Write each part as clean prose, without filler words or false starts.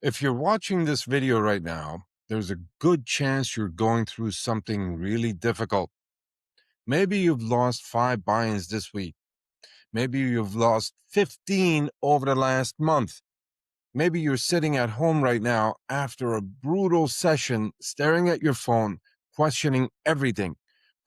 If you're watching this video right now, there's a good chance you're going through something really difficult. Maybe you've lost 5 buy-ins this week. Maybe you've lost 15 over the last month. Maybe you're sitting at home right now after a brutal session, staring at your phone, questioning everything,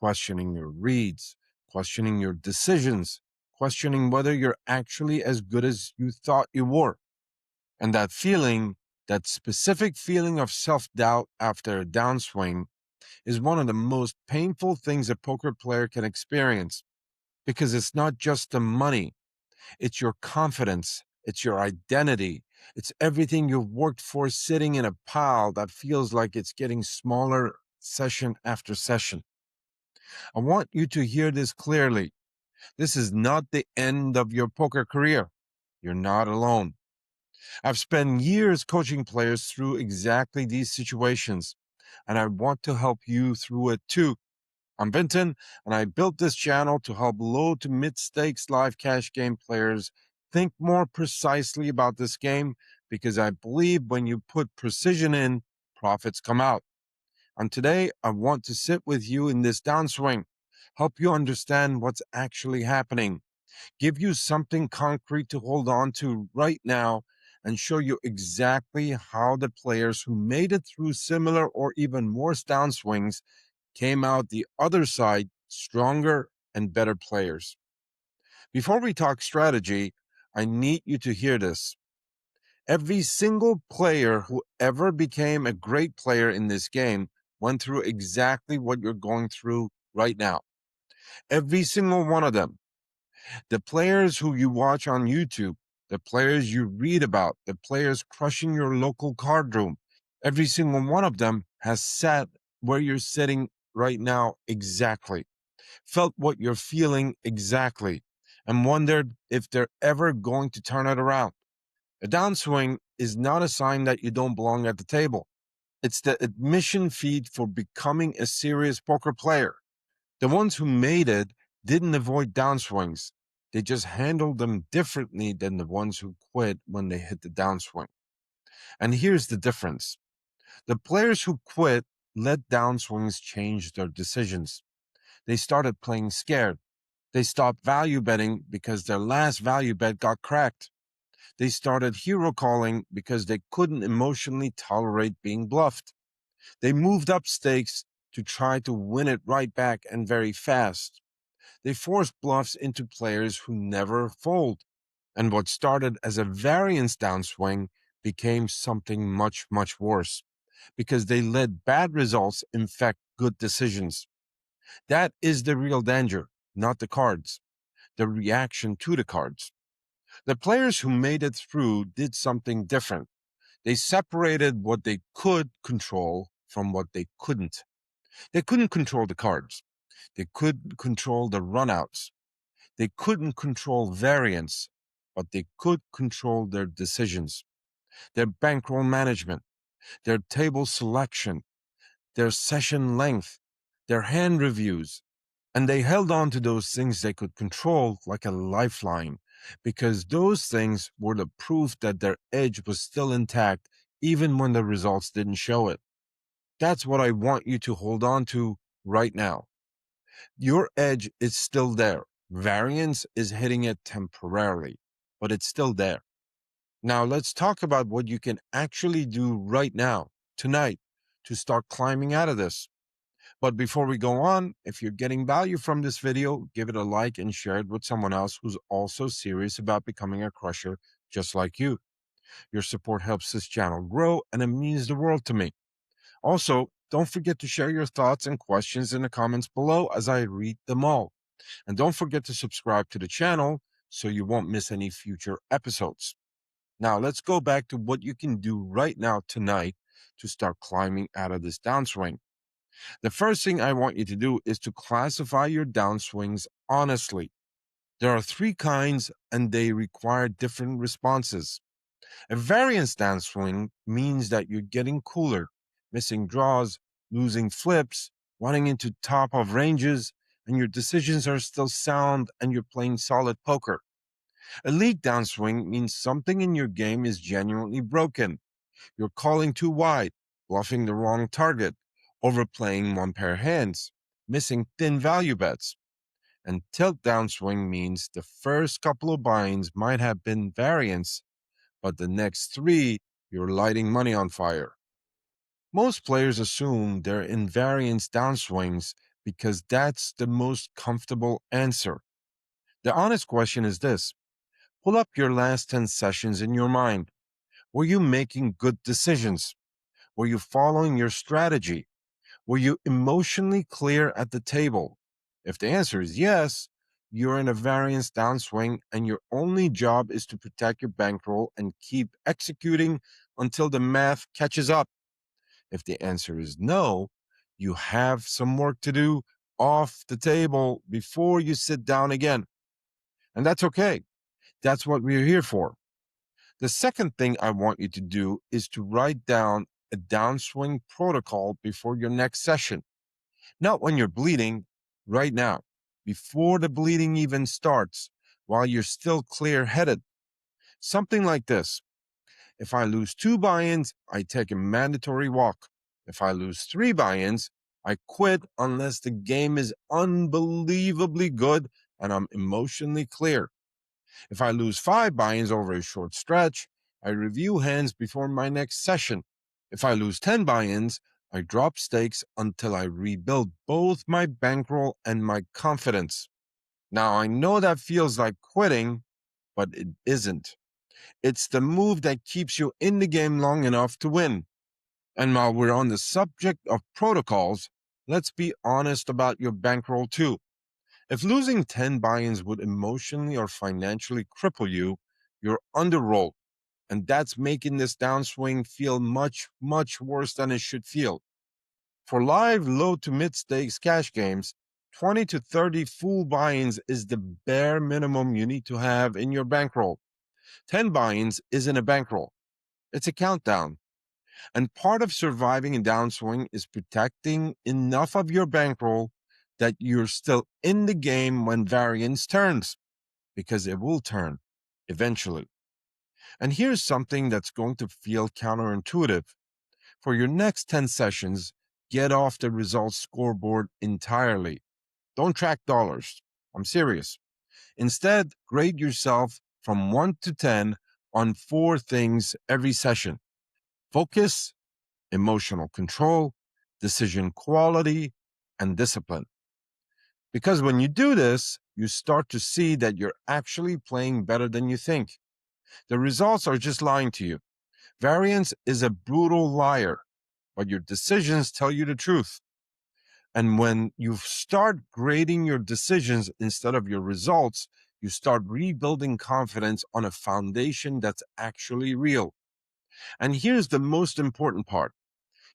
questioning your reads, questioning your decisions, questioning whether you're actually as good as you thought you were. And that feeling, that specific feeling of self-doubt after a downswing, is one of the most painful things a poker player can experience, because it's not just the money, it's your confidence, it's your identity, it's everything you've worked for sitting in a pile that feels like it's getting smaller session after session. I want you to hear this clearly. This is not the end of your poker career. You're not alone. I've spent years coaching players through exactly these situations, and I want to help you through it too. I'm Vinton, and I built this channel to help low to mid-stakes live cash game players think more precisely about this game, because I believe when you put precision in, profits come out. And today, I want to sit with you in this downswing, help you understand what's actually happening, give you something concrete to hold on to right now, and show you exactly how the players who made it through similar or even worse downswings came out the other side stronger and better players. Before we talk strategy, I need you to hear this. Every single player who ever became a great player in this game went through exactly what you're going through right now. Every single one of them. The players who you watch on YouTube, the players you read about, the players crushing your local card room, every single one of them has sat where you're sitting right now exactly, felt what you're feeling exactly, and wondered if they're ever going to turn it around. A downswing is not a sign that you don't belong at the table. It's the admission fee for becoming a serious poker player. The ones who made it didn't avoid downswings. They just handled them differently than the ones who quit when they hit the downswing. And here's the difference. The players who quit let downswings change their decisions. They started playing scared. They stopped value betting because their last value bet got cracked. They started hero calling because they couldn't emotionally tolerate being bluffed. They moved up stakes to try to win it right back and very fast. They forced bluffs into players who never fold. And what started as a variance downswing became something much, much worse, because they let bad results infect good decisions. That is the real danger, not the cards, the reaction to the cards. The players who made it through did something different. They separated what they could control from what they couldn't. They couldn't control the cards. They could control the runouts. They couldn't control variance, but they could control their decisions, their bankroll management, their table selection, their session length, their hand reviews. And they held on to those things they could control like a lifeline, because those things were the proof that their edge was still intact, even when the results didn't show it. That's what I want you to hold on to right now. Your edge is still there. Variance is hitting it temporarily, but it's still there. Now, let's talk about what you can actually do right now, tonight, to start climbing out of this. But before we go on, if you're getting value from this video, give it a like and share it with someone else who's also serious about becoming a crusher just like you. Your support helps this channel grow, and it means the world to me. Also, don't forget to share your thoughts and questions in the comments below as I read them all. And don't forget to subscribe to the channel so you won't miss any future episodes. Now, let's go back to what you can do right now tonight to start climbing out of this downswing. The first thing I want you to do is to classify your downswings honestly. There are 3 kinds, and they require different responses. A variance downswing means that you're getting cooler, missing draws, losing flips, running into top of ranges, and your decisions are still sound and you're playing solid poker. A league downswing means something in your game is genuinely broken. You're calling too wide, bluffing the wrong target, overplaying one pair hands, missing thin value bets. And tilt downswing means the first couple of buy-ins might have been variance, but the next three, you're lighting money on fire. Most players assume they're in variance downswings because that's the most comfortable answer. The honest question is this: pull up your last 10 sessions in your mind. Were you making good decisions? Were you following your strategy? Were you emotionally clear at the table? If the answer is yes, you're in a variance downswing and your only job is to protect your bankroll and keep executing until the math catches up. If the answer is no, you have some work to do off the table before you sit down again. And that's okay. That's what we're here for. The second thing I want you to do is to write down a downswing protocol before your next session. Not when you're bleeding, right now, before the bleeding even starts, while you're still clear headed. Something like this: if I lose 2 buy ins, I take a mandatory walk. If I lose 3 buy ins, I quit unless the game is unbelievably good and I'm emotionally clear. If I lose 5 buy ins over a short stretch, I review hands before my next session. If I lose 10 buy ins, I drop stakes until I rebuild both my bankroll and my confidence. Now, I know that feels like quitting, but it isn't. It's the move that keeps you in the game long enough to win. And while we're on the subject of protocols, let's be honest about your bankroll too. If losing 10 buy-ins would emotionally or financially cripple you, you're underrolled. And that's making this downswing feel much, much worse than it should feel. For live low to mid stakes cash games, 20 to 30 full buy-ins is the bare minimum you need to have in your bankroll. 10 buy-ins isn't a bankroll. It's a countdown. And part of surviving a downswing is protecting enough of your bankroll that you're still in the game when variance turns, because it will turn eventually. And here's something that's going to feel counterintuitive. For your next 10 sessions, get off the results scoreboard entirely. Don't track dollars. I'm serious. Instead, grade yourself from 1 to 10 on 4 things every session: focus, emotional control, decision quality, and discipline. Because when you do this, you start to see that you're actually playing better than you think. The results are just lying to you. Variance is a brutal liar, but your decisions tell you the truth. And when you start grading your decisions instead of your results, you start rebuilding confidence on a foundation that's actually real. And here's the most important part: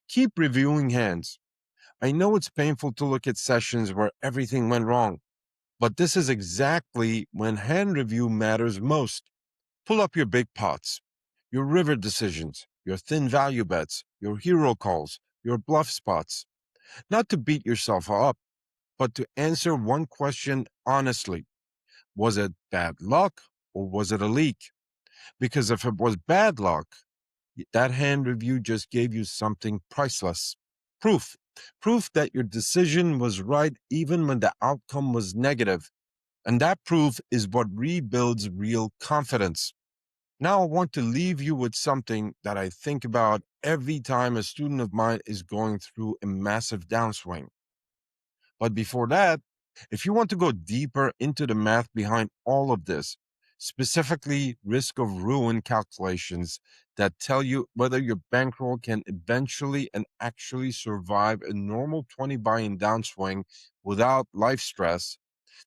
keep reviewing hands. I know it's painful to look at sessions where everything went wrong, but this is exactly when hand review matters most. Pull up your big pots, your river decisions, your thin value bets, your hero calls, your bluff spots. Not to beat yourself up, but to answer one question honestly: was it bad luck or was it a leak? Because if it was bad luck, that hand review just gave you something priceless: proof. Proof that your decision was right even when the outcome was negative. And that proof is what rebuilds real confidence. Now, I want to leave you with something that I think about every time a student of mine is going through a massive downswing. But before that, if you want to go deeper into the math behind all of this, specifically risk of ruin calculations that tell you whether your bankroll can eventually and actually survive a normal 20 buy-in downswing without life stress,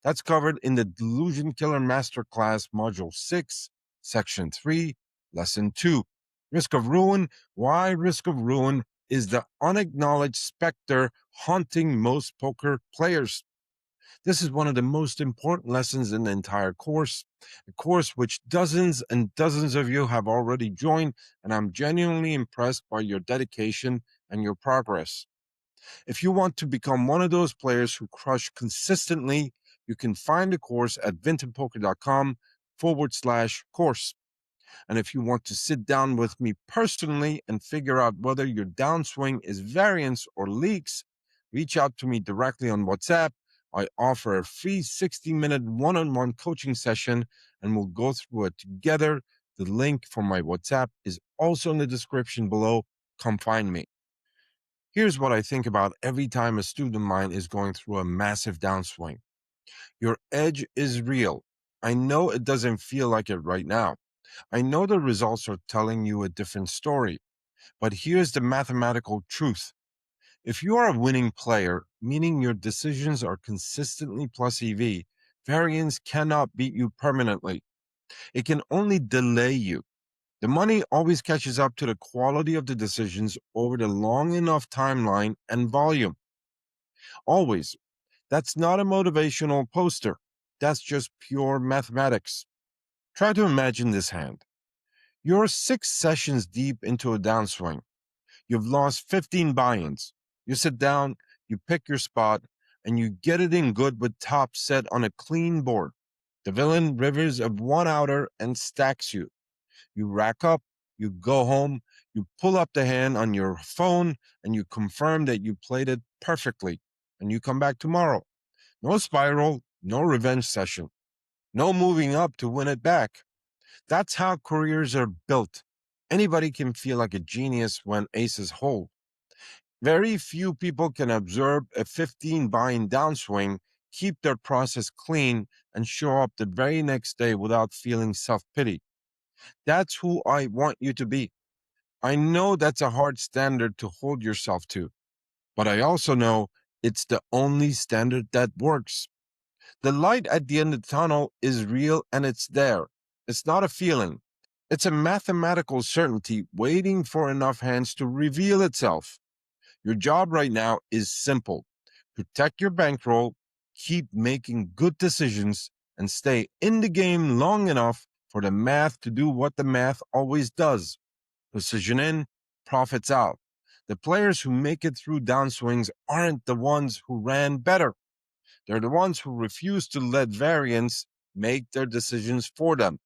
that's covered in the Delusion Killer Masterclass Module 6, Section 3, Lesson 2. Risk of ruin. Why risk of ruin is the unacknowledged specter haunting most poker players. This is one of the most important lessons in the entire course, a course which dozens and dozens of you have already joined, and I'm genuinely impressed by your dedication and your progress. If you want to become one of those players who crush consistently, you can find the course at vintonpoker.com/course. And if you want to sit down with me personally and figure out whether your downswing is variance or leaks, reach out to me directly on WhatsApp. I offer a free 60-minute one-on-one coaching session, and we'll go through it together. The link for my WhatsApp is also in the description below. Come find me. Here's what I think about every time a student of mine is going through a massive downswing. Your edge is real. I know it doesn't feel like it right now. I know the results are telling you a different story, but here's the mathematical truth. If you are a winning player, meaning your decisions are consistently plus EV, variance cannot beat you permanently. It can only delay you. The money always catches up to the quality of the decisions over the long enough timeline and volume. Always. That's not a motivational poster. That's just pure mathematics. Try to imagine this hand. You're 6 sessions deep into a downswing. You've lost 15 buy-ins. You sit down, you pick your spot, and you get it in good with top set on a clean board. The villain rivers of one outer and stacks you. You rack up, you go home, you pull up the hand on your phone, and you confirm that you played it perfectly. And you come back tomorrow. No spiral, no revenge session, no moving up to win it back. That's how careers are built. Anybody can feel like a genius when aces hold. Very few people can observe a 15 buy-in downswing, keep their process clean, and show up the very next day without feeling self-pity. That's who I want you to be. I know that's a hard standard to hold yourself to, but I also know it's the only standard that works. The light at the end of the tunnel is real and it's there. It's not a feeling. It's a mathematical certainty waiting for enough hands to reveal itself. Your job right now is simple. Protect your bankroll, keep making good decisions, and stay in the game long enough for the math to do what the math always does. Precision in, profits out. The players who make it through downswings aren't the ones who ran better. They're the ones who refuse to let variance make their decisions for them.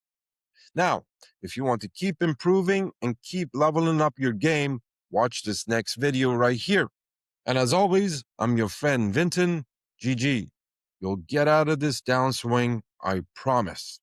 Now, if you want to keep improving and keep leveling up your game, watch this next video right here. And as always, I'm your friend Vinton. GG. You'll get out of this downswing, I promise.